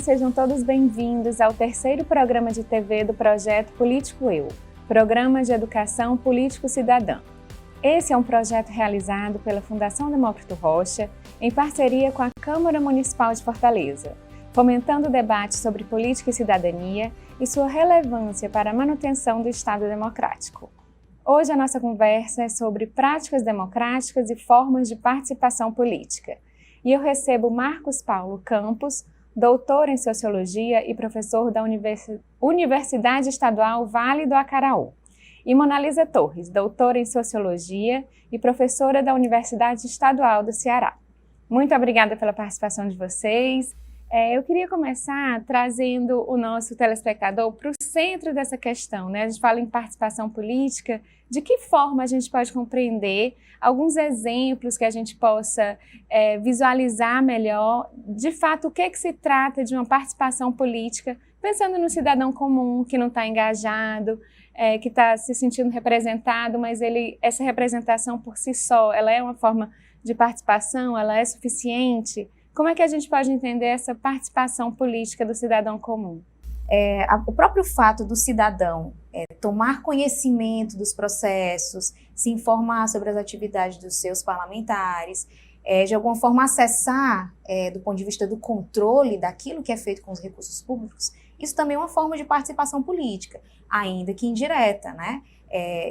sejam todos bem-vindos ao terceiro programa de TV do projeto Político Eu, Programa de Educação Político-Cidadã. Esse é um projeto realizado pela Fundação Demócrito Rocha, em parceria com a Câmara Municipal de Fortaleza, fomentando o debate sobre política e cidadania e sua relevância para a manutenção do Estado democrático. Hoje a nossa conversa é sobre práticas democráticas e formas de participação política. E eu recebo Marcos Paulo Campos, doutor em Sociologia e professor da Universidade Estadual Vale do Acaraú, e Monalisa Torres, doutora em Sociologia e professora da Universidade Estadual do Ceará. Muito obrigada pela participação de vocês. Eu queria começar trazendo o nosso telespectador para o centro dessa questão, né? A gente fala em participação política, de que forma a gente pode compreender alguns exemplos que a gente possa visualizar melhor, de fato, o que se trata de uma participação política, pensando no cidadão comum que não está engajado, que está se sentindo representado, mas essa representação por si só, ela é uma forma de participação, ela é suficiente? Como é que a gente pode entender essa participação política do cidadão comum? O próprio fato do cidadão tomar conhecimento dos processos, se informar sobre as atividades dos seus parlamentares, de alguma forma acessar, do ponto de vista do controle daquilo que é feito com os recursos públicos, isso também é uma forma de participação política, ainda que indireta, né?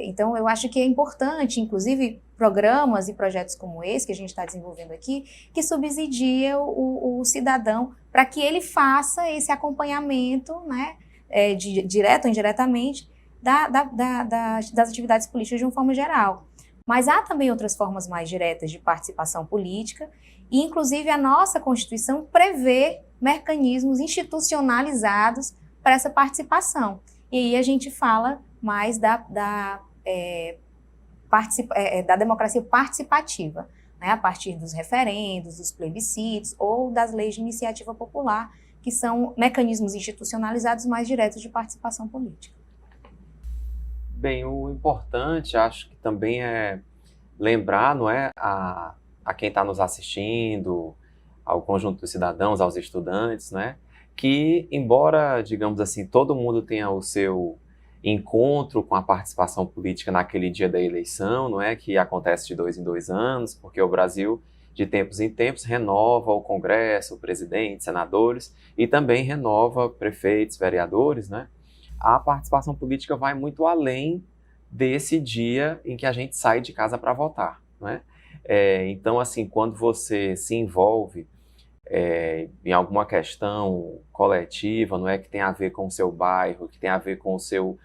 Então, eu acho que é importante, inclusive, programas e projetos como esse que a gente está desenvolvendo aqui, que subsidia o cidadão para que ele faça esse acompanhamento, né, direto ou indiretamente, das atividades políticas de uma forma geral. Mas há também outras formas mais diretas de participação política, e inclusive a nossa Constituição prevê mecanismos institucionalizados para essa participação. E aí a gente fala mais da democracia participativa, né, a partir dos referendos, dos plebiscitos ou das leis de iniciativa popular, que são mecanismos institucionalizados mais diretos de participação política. Bem, o importante, acho que também é lembrar, não é, a quem está nos assistindo, ao conjunto dos cidadãos, aos estudantes, né, que embora, digamos assim, todo mundo tenha o seu encontro com a participação política naquele dia da eleição, não é, que acontece de 2 em 2 anos, porque o Brasil, de tempos em tempos, renova o Congresso, o presidente, senadores, e também renova prefeitos, vereadores, né? A participação política vai muito além desse dia em que a gente sai de casa para votar, né? Então, assim, quando você se envolve em alguma questão coletiva, não é, que tem a ver com o seu bairro, que tem a ver com o seu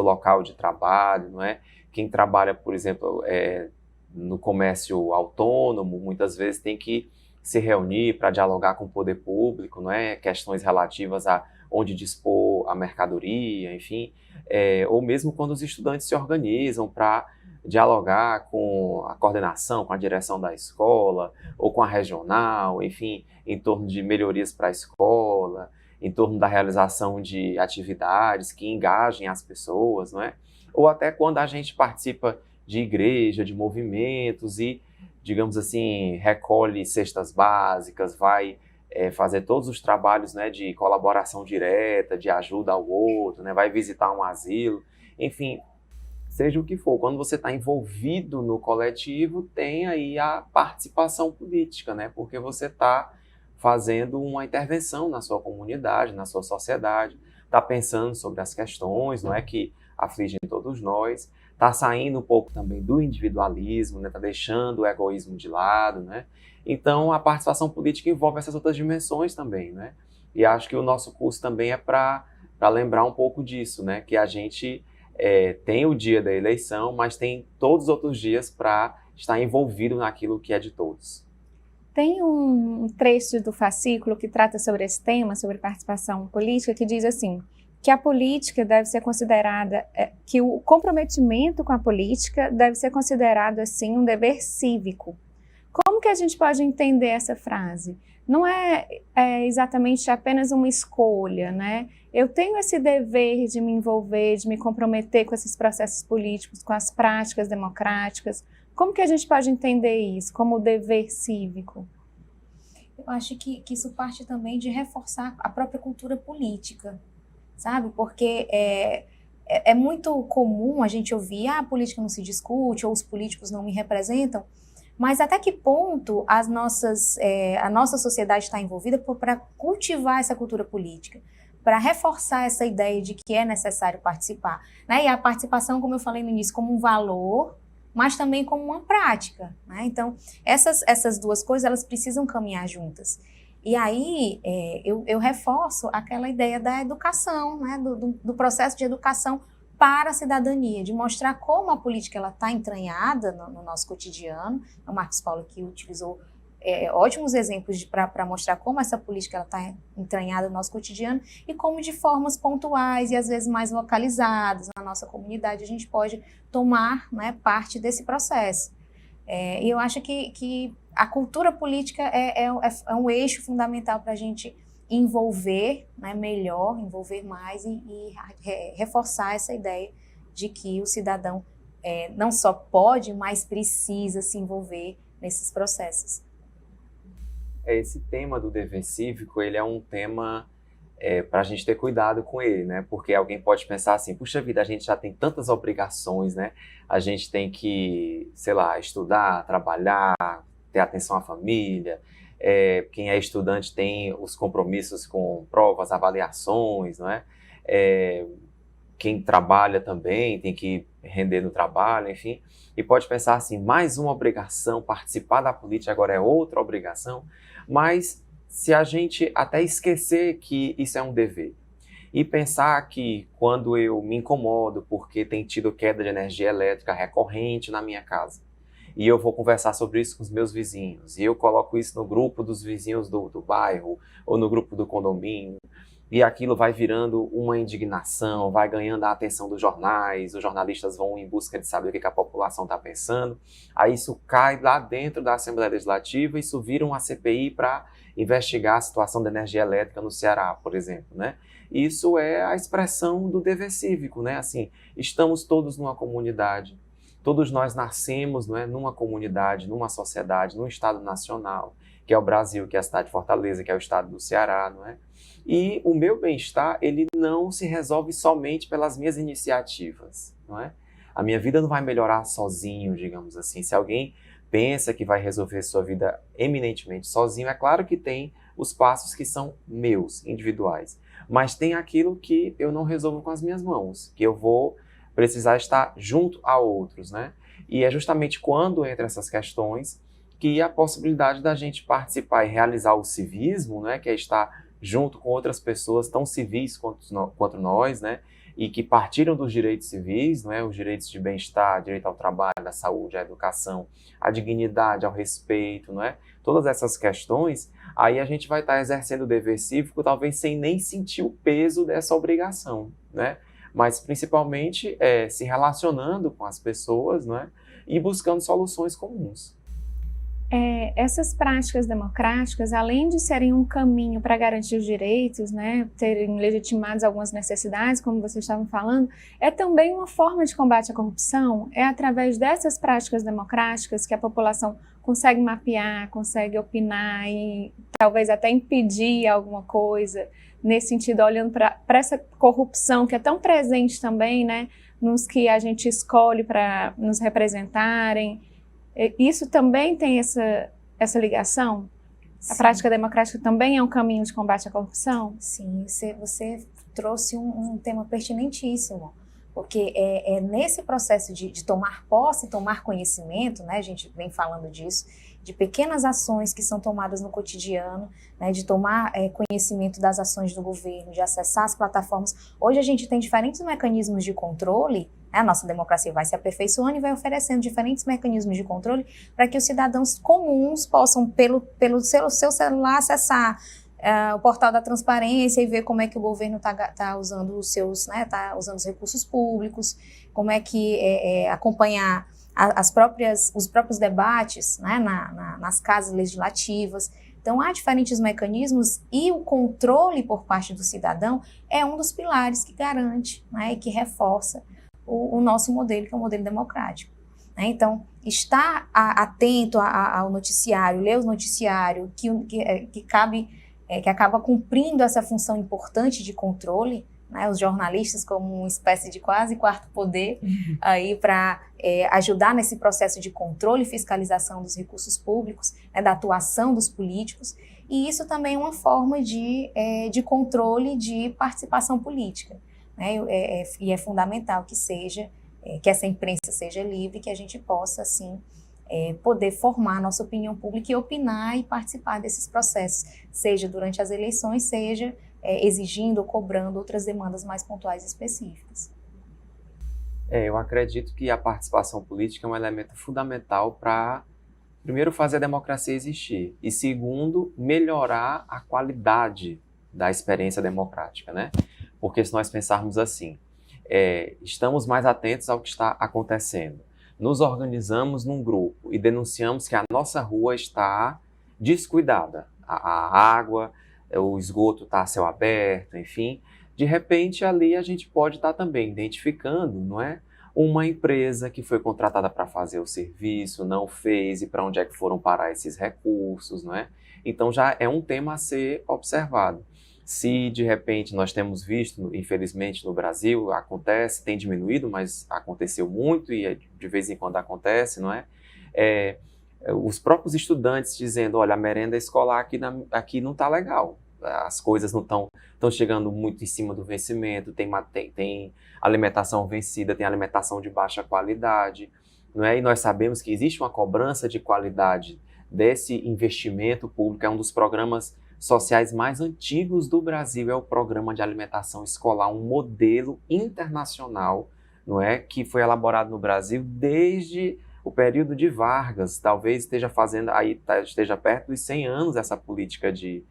local de trabalho, não é? Quem trabalha, por exemplo, no comércio autônomo, muitas vezes tem que se reunir para dialogar com o poder público, não é? Questões relativas a onde dispor a mercadoria, enfim, ou mesmo quando os estudantes se organizam para dialogar com a coordenação, com a direção da escola, ou com a regional, enfim, em torno de melhorias para a escola, em torno da realização de atividades que engajem as pessoas, não é? Ou até quando a gente participa de igreja, de movimentos e, digamos assim, recolhe cestas básicas, vai fazer todos os trabalhos, né, de colaboração direta, de ajuda ao outro, né, vai visitar um asilo, enfim, seja o que for, quando você está envolvido no coletivo, tem aí a participação política, né, porque você está fazendo uma intervenção na sua comunidade, na sua sociedade, está pensando sobre as questões, não é, que afligem todos nós, está saindo um pouco também do individualismo, né, está deixando o egoísmo de lado, né. Então, a participação política envolve essas outras dimensões também, né? E acho que o nosso curso também é para lembrar um pouco disso, né? Que a gente tem o dia da eleição, mas tem todos os outros dias para estar envolvido naquilo que é de todos. Tem um trecho do fascículo que trata sobre esse tema, sobre participação política, que diz assim, que a política deve ser considerada, que o comprometimento com a política deve ser considerado, assim, um dever cívico. Como que a gente pode entender essa frase? Não é exatamente apenas uma escolha, né? Eu tenho esse dever de me envolver, de me comprometer com esses processos políticos, com as práticas democráticas. Como que a gente pode entender isso como dever cívico? Eu acho que isso parte também de reforçar a própria cultura política, sabe? Porque é muito comum a gente ouvir, a política não se discute, ou os políticos não me representam, mas até que ponto a nossa sociedade está envolvida para cultivar essa cultura política, para reforçar essa ideia de que é necessário participar, né? E a participação, como eu falei no início, como um valor, mas também como uma prática, né? Então, essas duas coisas, elas precisam caminhar juntas. E aí, eu reforço aquela ideia da educação, né? Do processo de educação para a cidadania, de mostrar como a política está entranhada no nosso cotidiano. O Marcos Paulo aqui utilizou ótimos exemplos para mostrar como essa política está entranhada no nosso cotidiano e como de formas pontuais e às vezes mais localizadas na nossa comunidade a gente pode tomar, né, parte desse processo. E eu acho que a cultura política é um eixo fundamental para a gente envolver, né, melhor, envolver mais e reforçar essa ideia de que o cidadão não só pode, mas precisa se envolver nesses processos. Esse tema do dever cívico, ele é um tema para a gente ter cuidado com ele, né? Porque alguém pode pensar assim, puxa vida, a gente já tem tantas obrigações, né? A gente tem que, sei lá, estudar, trabalhar, ter atenção à família. Quem é estudante tem os compromissos com provas, avaliações, não é? Quem trabalha também tem que render no trabalho, enfim. E pode pensar assim, mais uma obrigação, participar da política agora é outra obrigação. Mas se a gente até esquecer que isso é um dever e pensar que quando eu me incomodo porque tem tido queda de energia elétrica recorrente na minha casa e eu vou conversar sobre isso com os meus vizinhos e eu coloco isso no grupo dos vizinhos do bairro ou no grupo do condomínio e aquilo vai virando uma indignação, vai ganhando a atenção dos jornais, os jornalistas vão em busca de saber o que a população está pensando, aí isso cai lá dentro da Assembleia Legislativa, isso vira uma CPI para investigar a situação da energia elétrica no Ceará, por exemplo, né? Isso é a expressão do dever cívico, né? Assim, estamos todos numa comunidade, todos nós nascemos, não é, numa comunidade, numa sociedade, num estado nacional, que é o Brasil, que é a cidade de Fortaleza, que é o estado do Ceará, não é? E o meu bem-estar, ele não se resolve somente pelas minhas iniciativas, não é? A minha vida não vai melhorar sozinho, digamos assim. Se alguém pensa que vai resolver sua vida eminentemente sozinho, é claro que tem os passos que são meus, individuais. Mas tem aquilo que eu não resolvo com as minhas mãos, que eu vou precisar estar junto a outros, né? E é justamente quando entra essas questões que a possibilidade da gente participar e realizar o civismo, né, que é estar junto com outras pessoas tão civis quanto nós, né, e que partiram dos direitos civis, não é, os direitos de bem-estar, direito ao trabalho, à saúde, à educação, à dignidade, ao respeito, não é? Todas essas questões, aí a gente vai estar exercendo o dever cívico, talvez sem nem sentir o peso dessa obrigação, né? Mas principalmente se relacionando com as pessoas, não é? E buscando soluções comuns. Essas práticas democráticas, além de serem um caminho para garantir os direitos, né, terem legitimados algumas necessidades, como vocês estavam falando, é também uma forma de combate à corrupção. É através dessas práticas democráticas que a população consegue mapear, consegue opinar e talvez até impedir alguma coisa, nesse sentido, olhando para essa corrupção que é tão presente também, né, nos que a gente escolhe para nos representarem. Isso também tem essa ligação? Sim. A prática democrática também é um caminho de combate à corrupção? Sim, você trouxe um tema pertinentíssimo, porque é nesse processo de tomar posse, tomar conhecimento, né, a gente vem falando disso, de pequenas ações que são tomadas no cotidiano, né, de tomar conhecimento das ações do governo, de acessar as plataformas. Hoje a gente tem diferentes mecanismos de controle. A nossa democracia vai se aperfeiçoando e vai oferecendo diferentes mecanismos de controle para que os cidadãos comuns possam, pelo seu celular, acessar o portal da transparência e ver como é que o governo está usando tá usando os recursos públicos, como é que acompanhar os próprios debates, né, nas casas legislativas. Então, há diferentes mecanismos e o controle por parte do cidadão é um dos pilares que garante, né, e que reforça o nosso modelo, que é o modelo democrático. né? Então, estar atento ao noticiário, ler o noticiário, que acaba cumprindo essa função importante de controle, né? Os jornalistas como uma espécie de quase quarto poder aí para ajudar nesse processo de controle e fiscalização dos recursos públicos, né? Da atuação dos políticos, e isso também é uma forma de controle de participação política, né? E é fundamental que essa imprensa seja livre, que a gente possa, assim, poder formar a nossa opinião pública e opinar e participar desses processos, seja durante as eleições, seja exigindo ou cobrando outras demandas mais pontuais e específicas. Eu acredito que a participação política é um elemento fundamental para, primeiro, fazer a democracia existir e, segundo, melhorar a qualidade da experiência democrática, né? Porque se nós pensarmos assim, estamos mais atentos ao que está acontecendo, nos organizamos num grupo e denunciamos que a nossa rua está descuidada, a água, o esgoto está a céu aberto, enfim, de repente ali a gente pode estar também identificando, não é, uma empresa que foi contratada para fazer o serviço, não fez, e para onde é que foram parar esses recursos, não é? Então já é um tema a ser observado. Se de repente nós temos visto, infelizmente no Brasil, acontece, tem diminuído, mas aconteceu muito e de vez em quando acontece, não é? Os próprios estudantes dizendo, olha, a merenda escolar aqui não está legal, as coisas não estão chegando muito em cima do vencimento, tem alimentação vencida, tem alimentação de baixa qualidade, não é? E nós sabemos que existe uma cobrança de qualidade desse investimento público, é um dos programas sociais mais antigos do Brasil, é o Programa de Alimentação Escolar, um modelo internacional, não é, que foi elaborado no Brasil desde o período de Vargas, talvez esteja perto dos 100 anos essa política de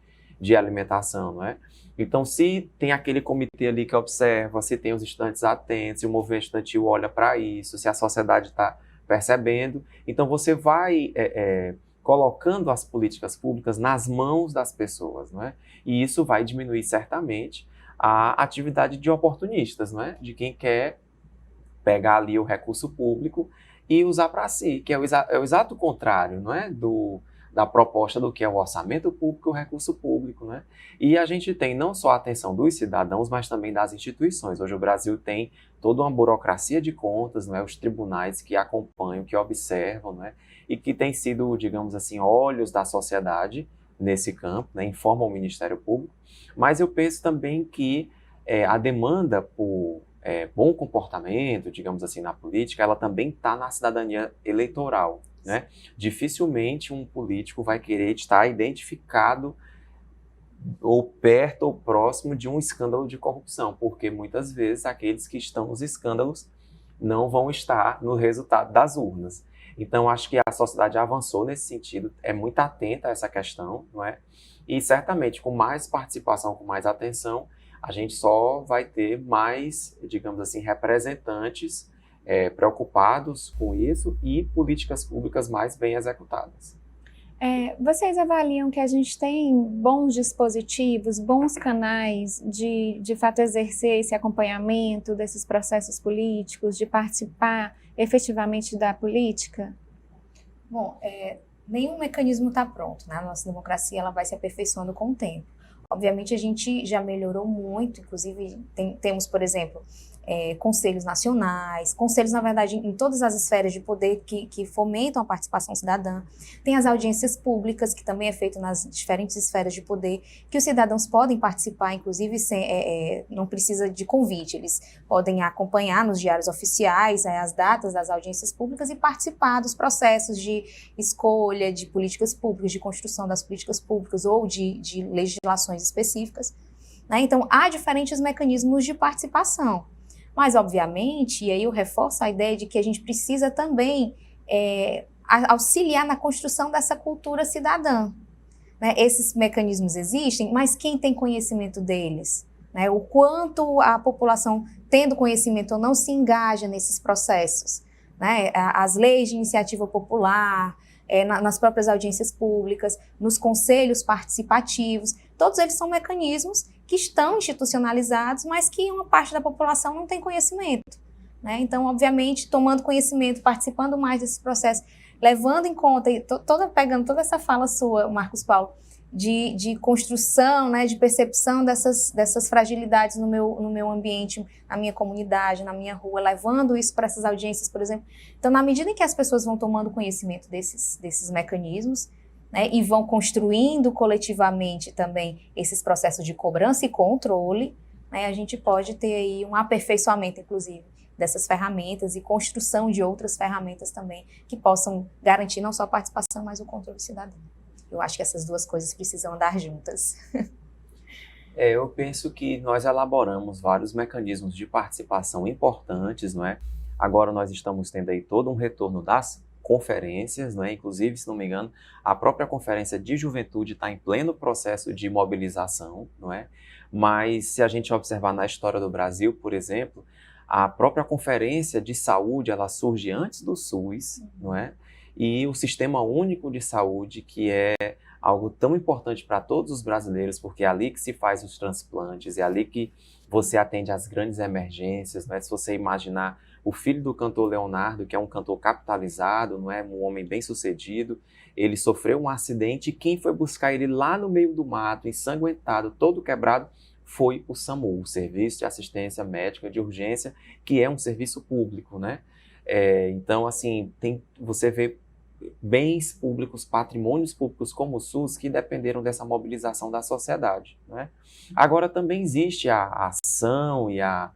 alimentação, não é? Então, se tem aquele comitê ali que observa, se tem os estudantes atentos, se o movimento estudantil olha para isso, se a sociedade está percebendo, então você vai colocando as políticas públicas nas mãos das pessoas, não é? E isso vai diminuir certamente a atividade de oportunistas, não é? De quem quer pegar ali o recurso público e usar para si, que é o exato contrário, não é? Da proposta do que é o orçamento público e o recurso público, né? E a gente tem não só a atenção dos cidadãos, mas também das instituições. Hoje o Brasil tem toda uma burocracia de contas, não é? Os tribunais que acompanham, que observam, não é? E que tem sido, digamos assim, olhos da sociedade nesse campo, né? Informam o Ministério Público. Mas eu penso também que a demanda por bom comportamento, digamos assim, na política, ela também está na cidadania eleitoral, né? Dificilmente um político vai querer estar identificado ou perto ou próximo de um escândalo de corrupção, porque muitas vezes aqueles que estão nos escândalos não vão estar no resultado das urnas. Então, acho que a sociedade avançou nesse sentido, é muito atenta a essa questão, não é? E certamente, com mais participação, com mais atenção, a gente só vai ter mais, digamos assim, representantes preocupados com isso e políticas públicas mais bem executadas. Vocês avaliam que a gente tem bons dispositivos, bons canais de fato exercer esse acompanhamento desses processos políticos, de participar efetivamente da política? Bom, nenhum mecanismo está pronto, né? A nossa democracia ela vai se aperfeiçoando com o tempo. Obviamente a gente já melhorou muito, inclusive temos, por exemplo, conselhos nacionais, conselhos, na verdade, em todas as esferas de poder que fomentam a participação cidadã. Tem as audiências públicas, que também é feito nas diferentes esferas de poder, que os cidadãos podem participar, inclusive não precisa de convite, eles podem acompanhar nos diários oficiais as datas das audiências públicas e participar dos processos de escolha de políticas públicas, de construção das políticas públicas ou de legislações específicas, né? Então, há diferentes mecanismos de participação. Mas, obviamente, e aí eu reforço a ideia de que a gente precisa também auxiliar na construção dessa cultura cidadã, né? Esses mecanismos existem, mas quem tem conhecimento deles? Né? O quanto a população, tendo conhecimento ou não, se engaja nesses processos, né? As leis de iniciativa popular, nas próprias audiências públicas, nos conselhos participativos, todos eles são mecanismos que estão institucionalizados, mas que uma parte da população não tem conhecimento, né? Então, obviamente, tomando conhecimento, participando mais desse processo, levando em conta, pegando toda essa fala sua, Marcos Paulo, de construção, né, de percepção dessas fragilidades no meu ambiente, na minha comunidade, na minha rua, levando isso para essas audiências, por exemplo. Então, na medida em que as pessoas vão tomando conhecimento desses mecanismos, né, e vão construindo coletivamente também esses processos de cobrança e controle, né, a gente pode ter aí um aperfeiçoamento, inclusive, dessas ferramentas e construção de outras ferramentas também que possam garantir não só a participação, mas o controle cidadão. Eu acho que essas duas coisas precisam andar juntas. Eu penso que nós elaboramos vários mecanismos de participação importantes, não é? Agora nós estamos tendo aí todo um retorno das conferências, não é? Inclusive, se não me engano, a própria Conferência de Juventude está em pleno processo de mobilização, não é? Mas se a gente observar na história do Brasil, por exemplo, a própria Conferência de Saúde, ela surge antes do SUS, não é? E o Sistema Único de Saúde, que é algo tão importante para todos os brasileiros, porque é ali que se faz os transplantes, é ali que você atende às grandes emergências, não é? Se você imaginar o filho do cantor Leonardo, que é um cantor capitalizado, não é? Um homem bem-sucedido, ele sofreu um acidente e quem foi buscar ele lá no meio do mato, ensanguentado, todo quebrado, foi o SAMU, o Serviço de Assistência Médica de Urgência, que é um serviço público, né? Então, assim, você vê bens públicos, patrimônios públicos como o SUS que dependeram dessa mobilização da sociedade, né? Agora também existe a ação e a,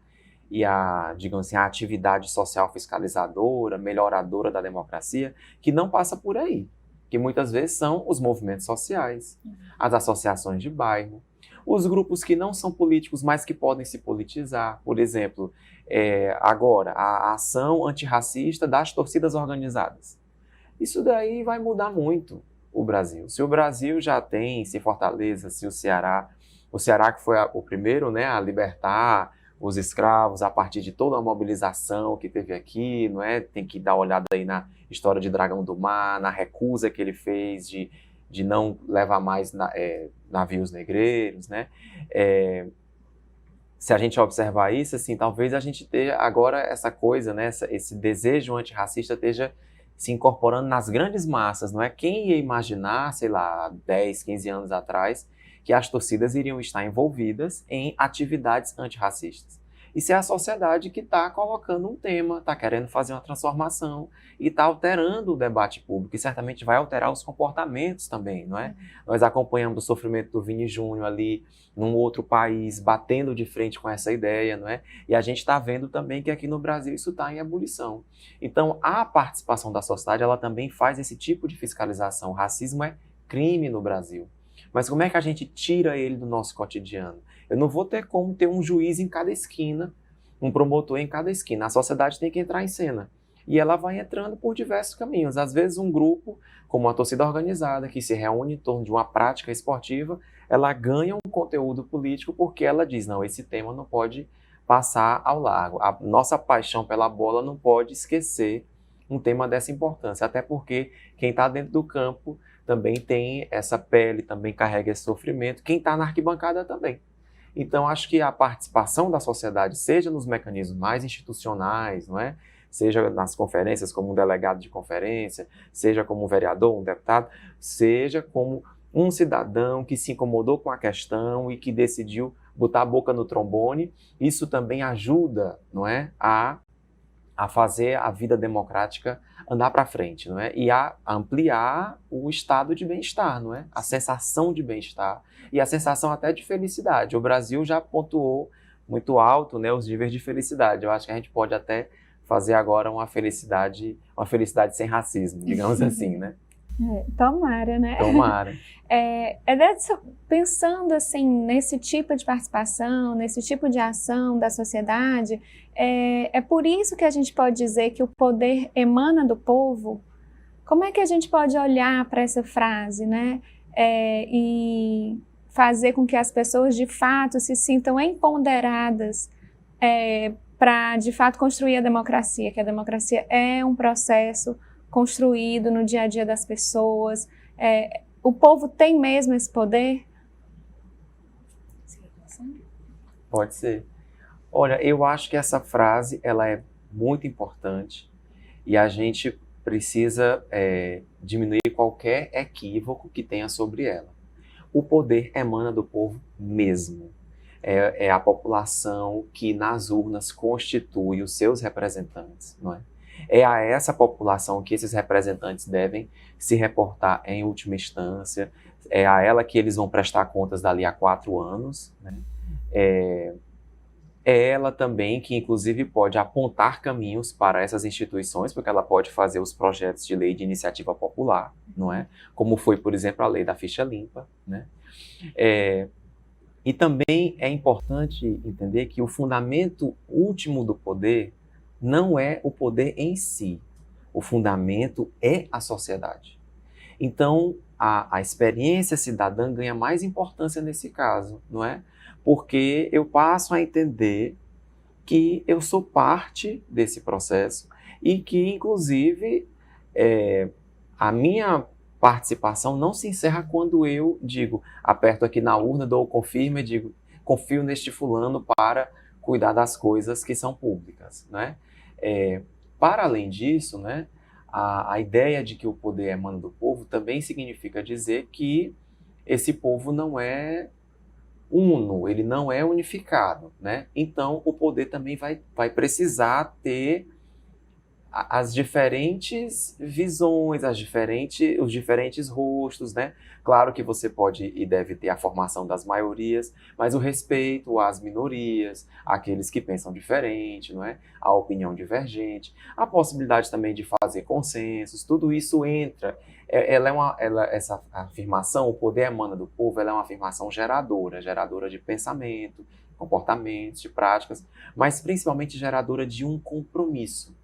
digamos assim, a atividade social fiscalizadora, melhoradora da democracia, que não passa por aí, que muitas vezes são os movimentos sociais, as associações de bairro, os grupos que não são políticos, mas que podem se politizar. Por exemplo, agora, a ação antirracista das torcidas organizadas. Isso daí vai mudar muito o Brasil. Se o Brasil já tem, se Fortaleza, se o Ceará que foi o primeiro, né, a libertar os escravos a partir de toda a mobilização que teve aqui, não é? Tem que dar uma olhada aí na história de Dragão do Mar, na recusa que ele fez de não levar mais navios negreiros, né? Se a gente observar isso, assim, talvez a gente tenha agora essa coisa, né, esse desejo antirracista esteja se incorporando nas grandes massas, não é? Quem ia imaginar, sei lá, 10, 15 anos atrás, que as torcidas iriam estar envolvidas em atividades antirracistas? Isso é a sociedade que está colocando um tema, está querendo fazer uma transformação e está alterando o debate público e certamente vai alterar os comportamentos também, não é? Nós acompanhamos o sofrimento do Vini Júnior ali num outro país, batendo de frente com essa ideia, não é? E a gente está vendo também que aqui no Brasil isso está em ebulição. Então, a participação da sociedade, ela também faz esse tipo de fiscalização. O racismo é crime no Brasil. Mas como é que a gente tira ele do nosso cotidiano? Eu não vou ter como ter um juiz em cada esquina, um promotor em cada esquina. A sociedade tem que entrar em cena. E ela vai entrando por diversos caminhos. Às vezes um grupo, como uma torcida organizada, que se reúne em torno de uma prática esportiva, ela ganha um conteúdo político porque ela diz, não, esse tema não pode passar ao largo. A nossa paixão pela bola não pode esquecer um tema dessa importância. Até porque quem está dentro do campo também tem essa pele, também carrega esse sofrimento. Quem está na arquibancada também. Então, acho que a participação da sociedade, seja nos mecanismos mais institucionais, não é? Seja nas conferências como um delegado de conferência, seja como um vereador, um deputado, seja como um cidadão que se incomodou com a questão e que decidiu botar a boca no trombone, isso também ajuda, não é? a fazer a vida democrática andar para frente, não é? E a ampliar o estado de bem-estar, não é? A sensação de bem-estar e a sensação até de felicidade. O Brasil já pontuou muito alto, né, os níveis de felicidade. Eu acho que a gente pode até fazer agora uma felicidade sem racismo, digamos assim, né? Tomara, né? Tomara. Pensando assim, nesse tipo de participação, nesse tipo de ação da sociedade, é por isso que a gente pode dizer que o poder emana do povo. Como é que a gente pode olhar para essa frase, né? E fazer com que as pessoas de fato se sintam empoderadas para de fato construir a democracia, que a democracia é um processo construído no dia a dia das pessoas. O povo tem mesmo esse poder? Pode ser. Olha, eu acho que essa frase ela é muito importante, e a gente precisa diminuir qualquer equívoco que tenha sobre ela. O poder emana do povo mesmo. É a população que nas urnas constitui os seus representantes, não é? É a essa população que esses representantes devem se reportar em última instância, é a ela que eles vão prestar contas dali a 4 anos, né? É ela também que, inclusive, pode apontar caminhos para essas instituições, porque ela pode fazer os projetos de lei de iniciativa popular, não é? Como foi, por exemplo, a lei da ficha limpa, né? E também é importante entender que o fundamento último do poder não é o poder em si. O fundamento é a sociedade. Então, a experiência cidadã ganha mais importância nesse caso, não é? Porque eu passo a entender que eu sou parte desse processo e que, inclusive, a minha participação não se encerra quando eu digo, aperto aqui na urna, dou o confirmo e digo, confio neste fulano para cuidar das coisas que são públicas, né? Para além disso, né, a ideia de que o poder emana do povo também significa dizer que esse povo não é uno, ele não é unificado, né? Então, o poder também vai precisar ter as diferentes visões, os diferentes rostos, né? Claro que você pode e deve ter a formação das maiorias, mas o respeito às minorias, àqueles que pensam diferente, não é? A opinião divergente, a possibilidade também de fazer consensos, tudo isso entra. Essa afirmação, o poder emana do povo, ela é uma afirmação geradora de pensamento, comportamentos, de práticas, mas principalmente geradora de um compromisso.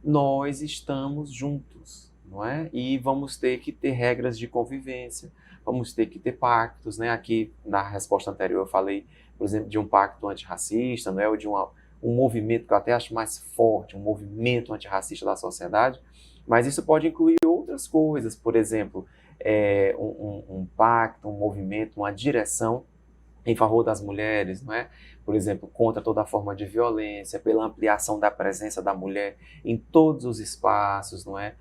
Nós estamos juntos, não é? E vamos ter que ter regras de convivência, vamos ter que ter pactos, né? Aqui na resposta anterior eu falei, por exemplo, de um pacto antirracista, não é? Ou de um movimento que eu até acho mais forte, um movimento antirracista da sociedade, mas isso pode incluir outras coisas, por exemplo, um pacto, um movimento, uma direção em favor das mulheres, não é? Por exemplo, contra toda forma de violência, pela ampliação da presença da mulher em todos os espaços, não é?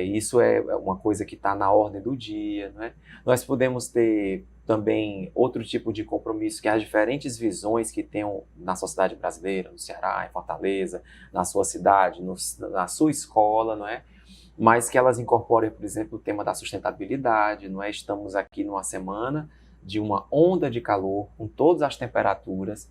Isso é uma coisa que está na ordem do dia, não é? Nós podemos ter também outro tipo de compromisso, que as diferentes visões que tem na sociedade brasileira, no Ceará, em Fortaleza, na sua cidade, na sua escola, não é? Mas que elas incorporem, por exemplo, o tema da sustentabilidade, não é? Estamos aqui numa semana de uma onda de calor, com todas as temperaturas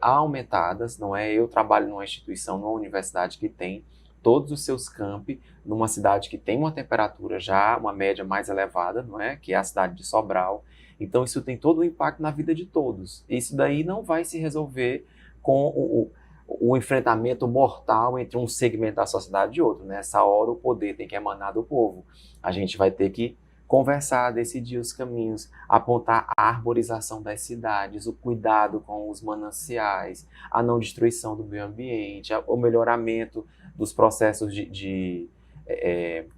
aumentadas, não é? Eu trabalho numa instituição, numa universidade que tem todos os seus campi, numa cidade que tem uma temperatura já, uma média mais elevada, não é? Que é a cidade de Sobral. Então isso tem todo o impacto na vida de todos. Isso daí não vai se resolver com o enfrentamento mortal entre um segmento da sociedade e outro. Nessa hora o poder tem que emanar do povo. A gente vai ter que conversar, decidir os caminhos, apontar a arborização das cidades, o cuidado com os mananciais, a não destruição do meio ambiente, o melhoramento dos processos de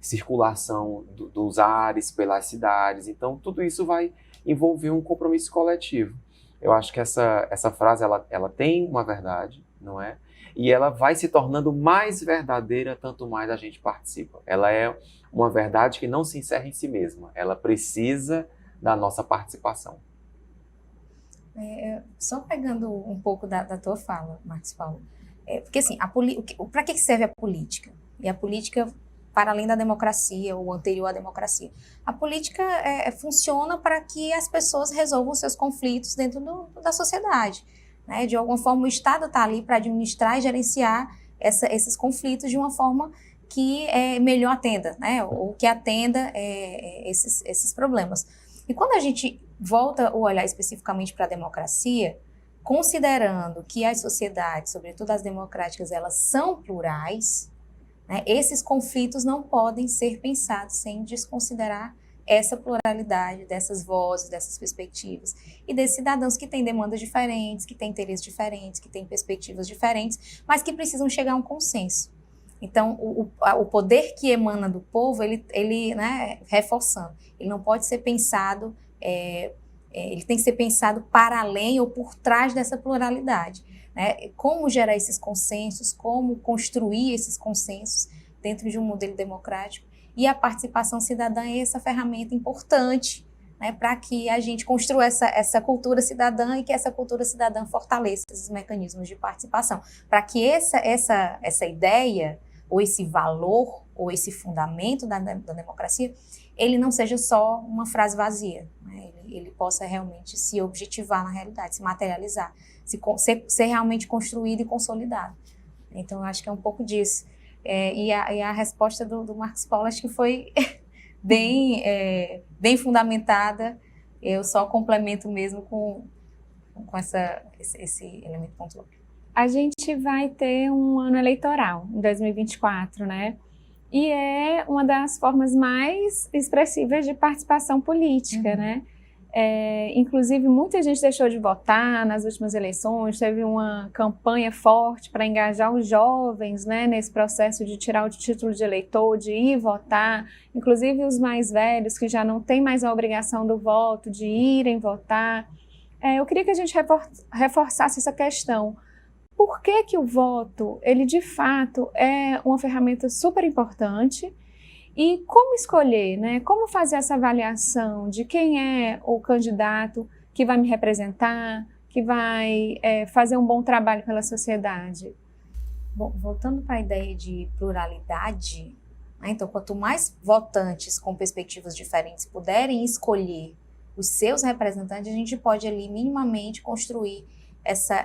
circulação dos ares pelas cidades. Então, tudo isso vai envolver um compromisso coletivo. Eu acho que essa frase ela tem uma verdade, não é? E ela vai se tornando mais verdadeira tanto mais a gente participa. Ela é uma verdade que não se encerra em si mesma. Ela precisa da nossa participação. Só pegando um pouco da tua fala, Marcos Paulo, porque assim, para que serve a política? E a política, para além da democracia, ou anterior à democracia, a política funciona para que as pessoas resolvam seus conflitos dentro da sociedade. Né? De alguma forma, o Estado está ali para administrar e gerenciar esses conflitos de uma forma que melhor atenda, né? Ou que atenda esses problemas. E quando a gente volta a olhar especificamente para a democracia, considerando que as sociedades, sobretudo as democráticas, elas são plurais, né? Esses conflitos não podem ser pensados sem desconsiderar essa pluralidade dessas vozes, dessas perspectivas, e desses cidadãos que têm demandas diferentes, que têm interesses diferentes, que têm perspectivas diferentes, mas que precisam chegar a um consenso. Então, o poder que emana do povo, ele né, reforçando, ele não pode ser pensado, ele tem que ser pensado para além ou por trás dessa pluralidade, né? Como gerar esses consensos, como construir esses consensos dentro de um modelo democrático. E a participação cidadã é essa ferramenta importante, né, para que a gente construa essa cultura cidadã e que essa cultura cidadã fortaleça esses mecanismos de participação, para que essa ideia, ou esse valor, ou esse fundamento da democracia, ele não seja só uma frase vazia, né? Ele possa realmente se objetivar na realidade, se materializar, ser realmente construído e consolidado. Então, eu acho que é um pouco disso. E a resposta do Marcos Paulo, acho que foi bem fundamentada. Eu só complemento mesmo com esse elemento pontual. A gente vai ter um ano eleitoral em 2024, né? E é uma das formas mais expressivas de participação política, né? Inclusive, muita gente deixou de votar nas últimas eleições, teve uma campanha forte para engajar os jovens, né, nesse processo de tirar o título de eleitor, de ir votar, inclusive os mais velhos, que já não têm mais a obrigação do voto, de irem votar. Eu queria que a gente reforçasse essa questão. Por que o voto, ele de fato é uma ferramenta super importante? E como escolher, né? Como fazer essa avaliação de quem é o candidato que vai me representar, que vai fazer um bom trabalho pela sociedade? Bom, voltando para a ideia de pluralidade, né? Então, quanto mais votantes com perspectivas diferentes puderem escolher os seus representantes, a gente pode ali minimamente construir essa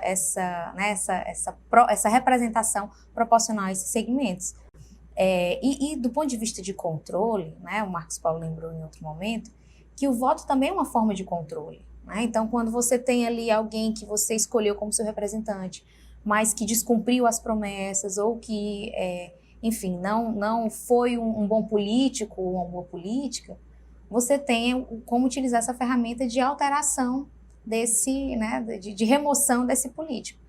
representação proporcional a esses segmentos. E do ponto de vista de controle, né, o Marcos Paulo lembrou em outro momento, que o voto também é uma forma de controle, né? Então, quando você tem ali alguém que você escolheu como seu representante, mas que descumpriu as promessas ou que, enfim, não foi um bom político ou uma boa política, você tem como utilizar essa ferramenta de alteração né, de remoção desse político.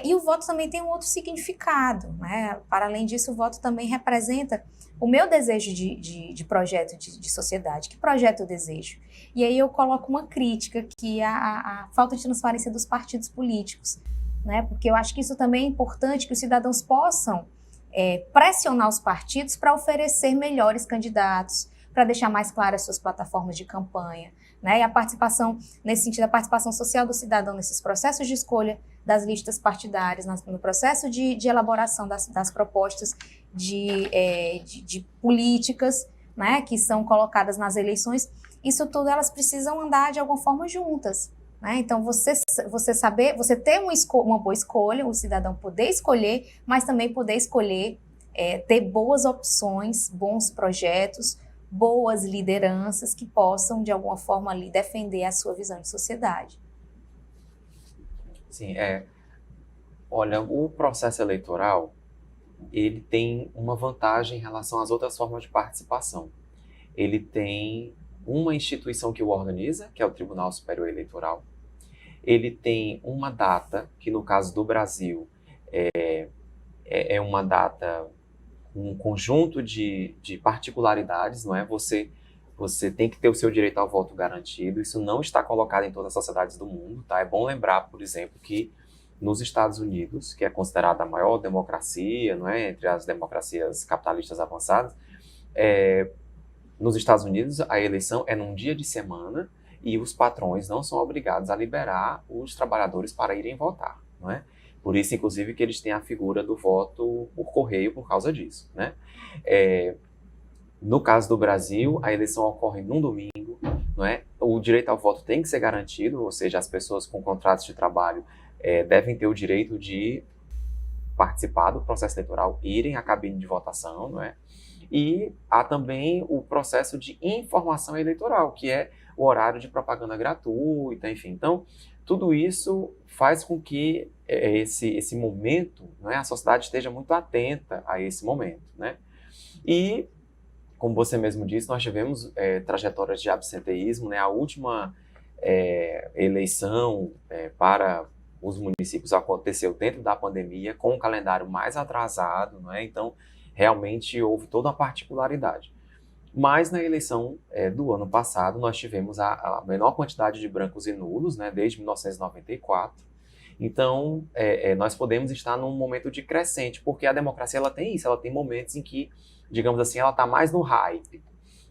E o voto também tem um outro significado, né? Para além disso, o voto também representa o meu desejo de projeto de sociedade. Que projeto eu desejo? E aí eu coloco uma crítica, que é a falta de transparência dos partidos políticos, né? Porque eu acho que isso também é importante, que os cidadãos possam pressionar os partidos para oferecer melhores candidatos, para deixar mais claras suas plataformas de campanha, né? E a participação, nesse sentido, a participação social do cidadão nesses processos de escolha das listas partidárias, no processo de elaboração das propostas de políticas, né, que são colocadas nas eleições, isso tudo elas precisam andar de alguma forma juntas, né? Então, você ter uma boa escolha, o cidadão poder escolher, mas também poder escolher, ter boas opções, bons projetos, boas lideranças que possam, de alguma forma, ali, defender a sua visão de sociedade. Sim, olha, o processo eleitoral, ele tem uma vantagem em relação às outras formas de participação. Ele tem uma instituição que o organiza, que é o Tribunal Superior Eleitoral. Ele tem uma data, que no caso do Brasil, é uma data, um conjunto de particularidades, não é? Você tem que ter o seu direito ao voto garantido, isso não está colocado em todas as sociedades do mundo, tá? É bom lembrar, por exemplo, que nos Estados Unidos, que é considerada a maior democracia, não é? Entre as democracias capitalistas avançadas, nos Estados Unidos a eleição é num dia de semana e os patrões não são obrigados a liberar os trabalhadores para irem votar, não é? Por isso, inclusive, que eles têm a figura do voto por correio por causa disso, né? No caso do Brasil, a eleição ocorre num domingo, não é? O direito ao voto tem que ser garantido, ou seja, as pessoas com contratos de trabalho devem ter o direito de participar do processo eleitoral, irem à cabine de votação, não é? E há também o processo de informação eleitoral, que é o horário de propaganda gratuita, enfim. Então, tudo isso faz com que esse momento, né, a sociedade esteja muito atenta a esse momento, né? E, como você mesmo disse, nós tivemos trajetórias de absenteísmo, né? A última eleição para os municípios aconteceu dentro da pandemia, com um calendário mais atrasado, né? Então, realmente houve toda uma particularidade. Mas na eleição do ano passado, nós tivemos a menor quantidade de brancos e nulos, né, desde 1994, Então, nós podemos estar num momento de crescente, porque a democracia ela tem isso, ela tem momentos em que, digamos assim, ela está mais no hype,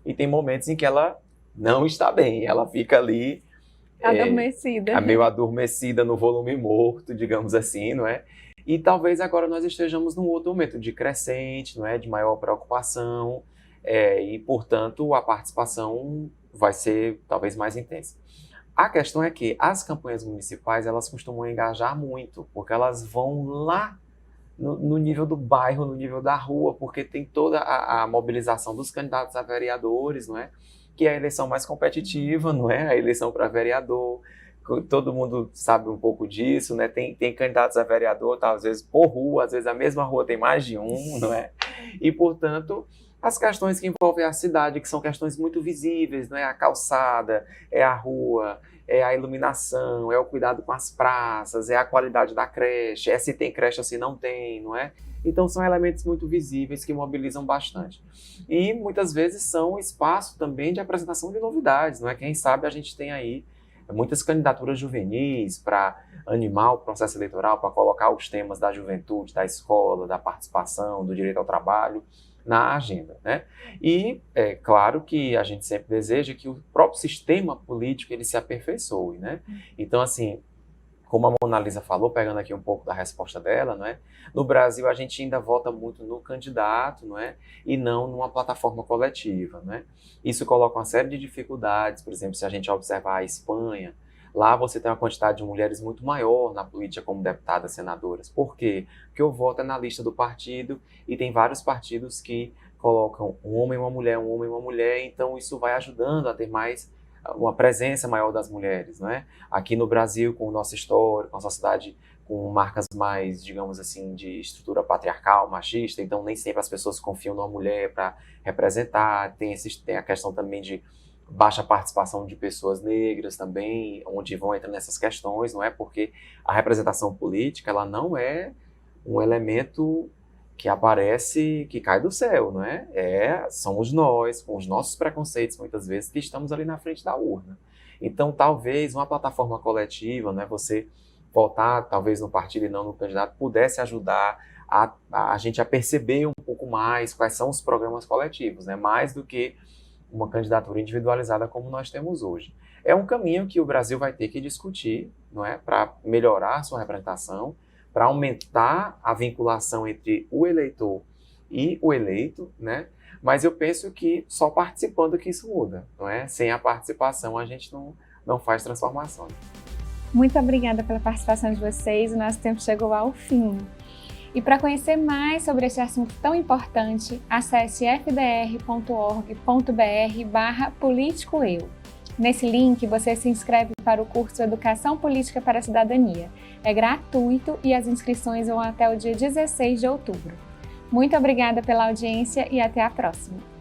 e tem momentos em que ela não está bem, ela fica ali Adormecida. meio adormecida no volume morto, digamos assim, não é? E talvez agora nós estejamos num outro momento de crescente, não é? De maior preocupação, e, portanto, a participação vai ser talvez mais intensa. A questão é que as campanhas municipais, elas costumam engajar muito, porque elas vão lá no nível do bairro, no nível da rua, porque tem toda a mobilização dos candidatos a vereadores, não é? Que é a eleição mais competitiva, não é? A eleição para vereador, todo mundo sabe um pouco disso, né? Tem candidatos a vereador, tá, às vezes por rua, às vezes a mesma rua tem mais de um, não é? E, portanto, as questões que envolvem a cidade, que são questões muito visíveis, não é? A calçada, é a rua, é a iluminação, é o cuidado com as praças, é a qualidade da creche, é se tem creche ou se não tem, não é? Então são elementos muito visíveis que mobilizam bastante. E muitas vezes são espaço também de apresentação de novidades, não é? Quem sabe a gente tem aí muitas candidaturas juvenis para animar o processo eleitoral, para colocar os temas da juventude, da escola, da participação, do direito ao trabalho na agenda, né? E é claro que a gente sempre deseja que o próprio sistema político ele se aperfeiçoe, né? Então, assim, como a Mona Lisa falou, pegando aqui um pouco da resposta dela, não é? No Brasil a gente ainda vota muito no candidato, não é? E não numa plataforma coletiva, não é? Isso coloca uma série de dificuldades, por exemplo, se a gente observar a Espanha, lá você tem uma quantidade de mulheres muito maior na política como deputadas, senadoras. Por quê? Porque o voto é na lista do partido e tem vários partidos que colocam um homem e uma mulher, um homem e uma mulher, então isso vai ajudando a ter mais uma presença maior das mulheres, não é? Aqui no Brasil, com o nosso histórico, com a sociedade com marcas mais, digamos assim, de estrutura patriarcal, machista, então nem sempre as pessoas confiam numa mulher para representar, tem a questão também de baixa participação de pessoas negras também, onde vão entrar nessas questões, não é? Porque a representação política, ela não é um elemento que aparece, que cai do céu, não é? Somos nós, com os nossos preconceitos, muitas vezes, que estamos ali na frente da urna. Então, talvez uma plataforma coletiva, né, você votar, talvez no partido e não no candidato, pudesse ajudar a gente a perceber um pouco mais quais são os programas coletivos, né? Mais do que uma candidatura individualizada como nós temos hoje. É um caminho que o Brasil vai ter que discutir, não é? Para melhorar a sua representação, para aumentar a vinculação entre o eleitor e o eleito, né? Mas eu penso que só participando que isso muda, não é? Sem a participação a gente não faz transformações. Muito obrigada pela participação de vocês, o nosso tempo chegou ao fim. E para conhecer mais sobre esse assunto tão importante, acesse fdr.org.br/políticoeu. Nesse link, você se inscreve para o curso Educação Política para a Cidadania. É gratuito e as inscrições vão até o dia 16 de outubro. Muito obrigada pela audiência e até a próxima!